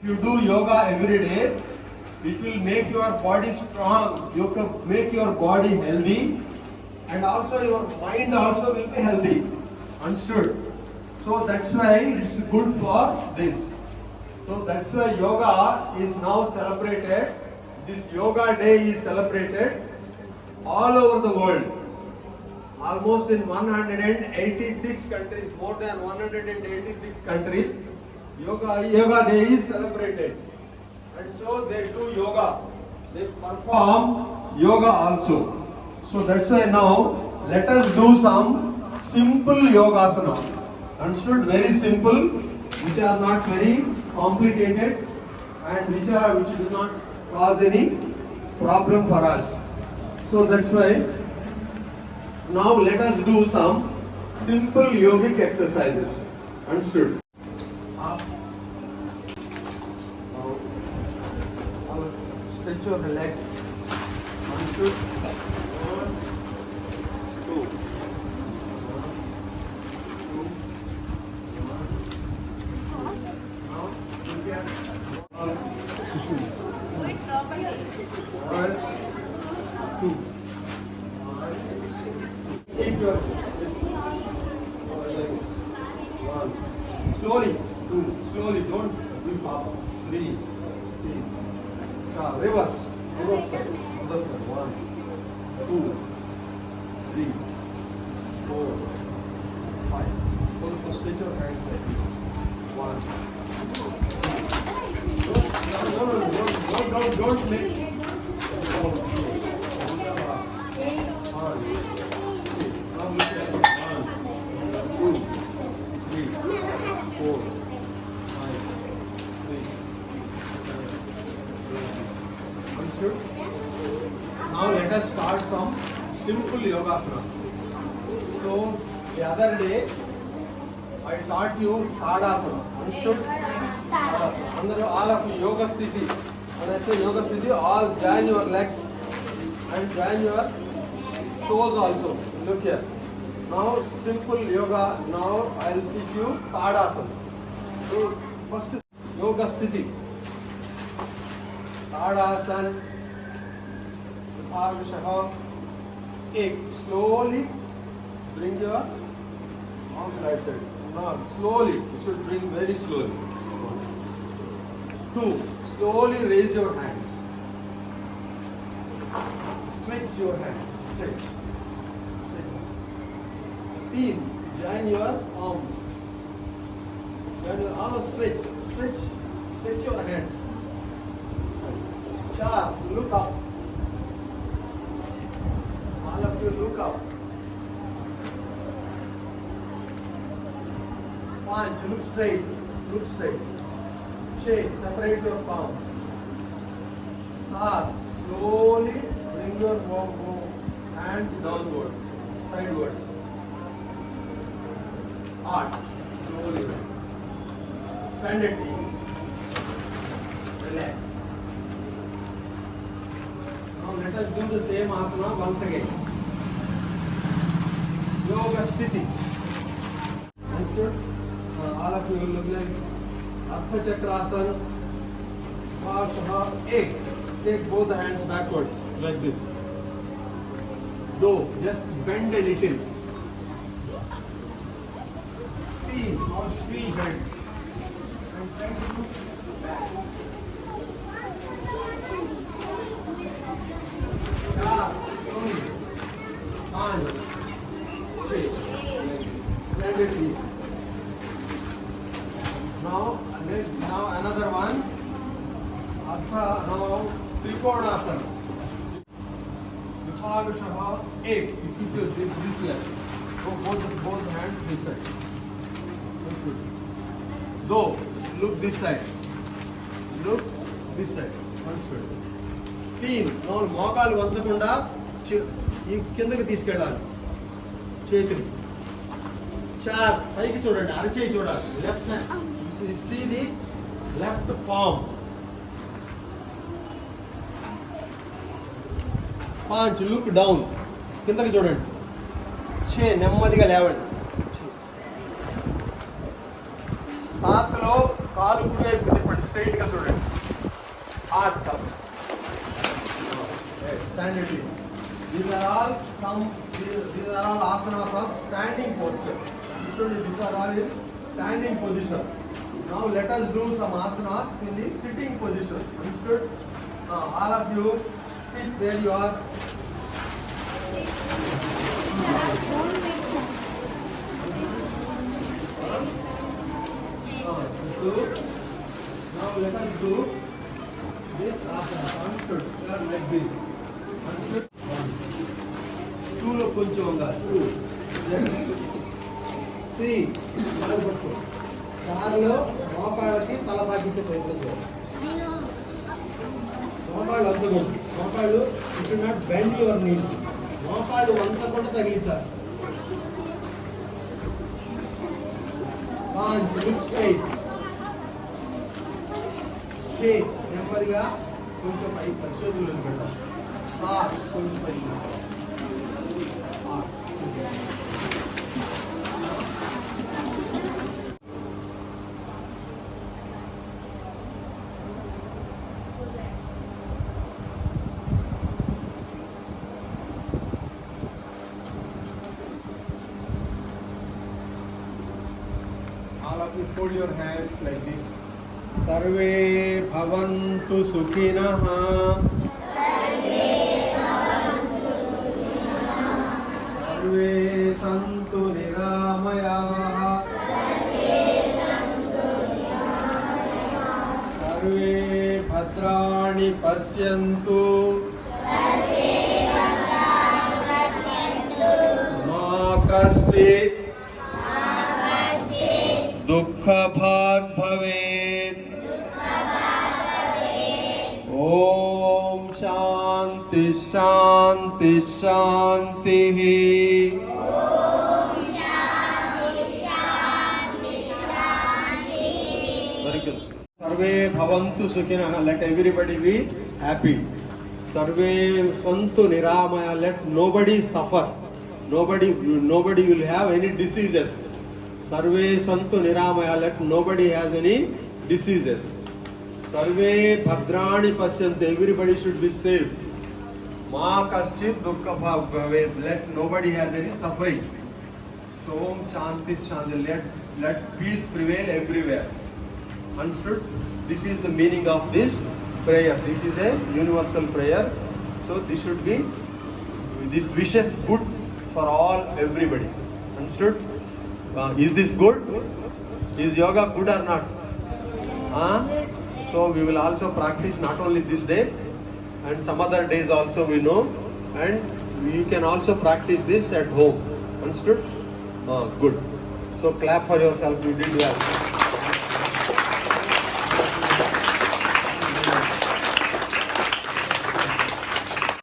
you do yoga every day, it will make your body strong, you can make your body healthy, and also your mind also will be healthy. Understood? So that's why it's good for this. So that's why yoga is now celebrated. This yoga day is celebrated all over the world. Almost in 186 countries, more than 186 countries, yoga day is celebrated. And so they do yoga. They perform yoga also. So that's why now let us do some simple yogasanas. Understood? Very simple, which are not very complicated and which do not cause any problem for us. So that's why now let us do some simple yogic exercises. Understood? Up. Now stretch your legs. Understood? 1, 2. 1, 2. Now look at 1, 2. Keep your this like this. 1. Slowly. 2. Slowly. Don't be fast. 3. 4. Reverse. Reverse side. Other side. 1, 2, 3, 4, 5. Hold stretch your hands like this. 1. Don't make. Now look at 1, 2, 3, 4, 5, 6, 7, 8. Understood? Now let us start some simple yogasanas. So the other day I taught you Tadasana. Understood? Tadasana. All of you yoga sthiti. When I say yoga sthiti, all join your legs and join your toes also. Look here. Now simple yoga. Now I will teach you Tadasana. So first yoga sthiti. Tadasana. Slowly bring your arms right side. Now slowly. You should bring very slowly. 2. Slowly raise your hands. Stretch your hands. Stretch. 3. Join your arms. Join your arms. Stretch. Stretch. Stretch your hands. 4. Look up. All of you look up. 5. Look straight. Look straight. 6. Separate your palms. 7. Slowly bring your hands downward, sidewards. 8. Slowly. Stand at ease. Relax. Now let us do the same asana once again. Yoga Sthiti. Understood? All of you will look like Ardha Chakrasana. Take both the hands backwards like this. Do just bend a little. Steam or steam bend. And try to look back. 4, 5, 6. Stand at ease. Now another one. Now Trikonasana. Vipagashah 8. You keep this left. Both hands this side. Do. Look this side. Look this side. One side. 3. Now మోకాలు వంచకుండా ఈ కిందకి తీసుకెళ్ళాలి చేతిని. 4. పైకి చూడండి, అరచేయి చూడాలి. Left hand. See the left palm. 5. Look down. కిందకి చూడండి. 6. నెమ్మదిగా లేవండి. 7లో కాలు కుడి వైపుకి చెప్పండి, స్ట్రైట్ గా చూడండి. Heart cup. Stand it is. These are all asanas of standing posture. These are all in standing position. Now let us do some asanas in the sitting position. Understood? All of you sit where you are. Now let us do this asana. Understood? Like this. Understood? 2 లో కొంచెం ఉండాలి. 2. Yes. 3. పట్టుకో. 4 లో మోకాళ్ళకి తల పాకించే ప్రయత్నం చేయాలి. మోకాళ్ళు అంతకూడదు. మోకాళ్ళు you should not bend your knees. మోకాళ్ళు వంచకుండా తగిలించాలి. పాంచ్ లుక్ స్ట్రైట్. చే నెమ్మదిగా కొంచెం పై చేతులు పెట్టాలి. కొంచెం పై all of you fold your hands like this. Sarve bhavantu sukhinah. Sarve santu niramayah. Sarve bhadrani pasyantu. Ma kaschit दुःख भाग भवेत्. ओम शांति शांति शांति. Very good. सर्वे भवन्तु सुखिनः. Let everybody be happy. सर्वे सन्तु निरामया. Let nobody suffer. Nobody will have any diseases. Sarve santu niramaya. Let nobody has any diseases. Sarve bhadrani pasyantu. Everybody should be safe. Ma kaschit dukkha bhavet. Let nobody has any suffering. Som shanti shanti. Let peace prevail everywhere. Understood? This is the meaning of this prayer. This is a universal prayer. So this should be, this wishes good for all, everybody. Understood? Is this good? Is yoga good or not? So we will also practice not only this day and some other days also, we know, and you can also practice this at home. Understood? Good. So clap for yourself. You did well.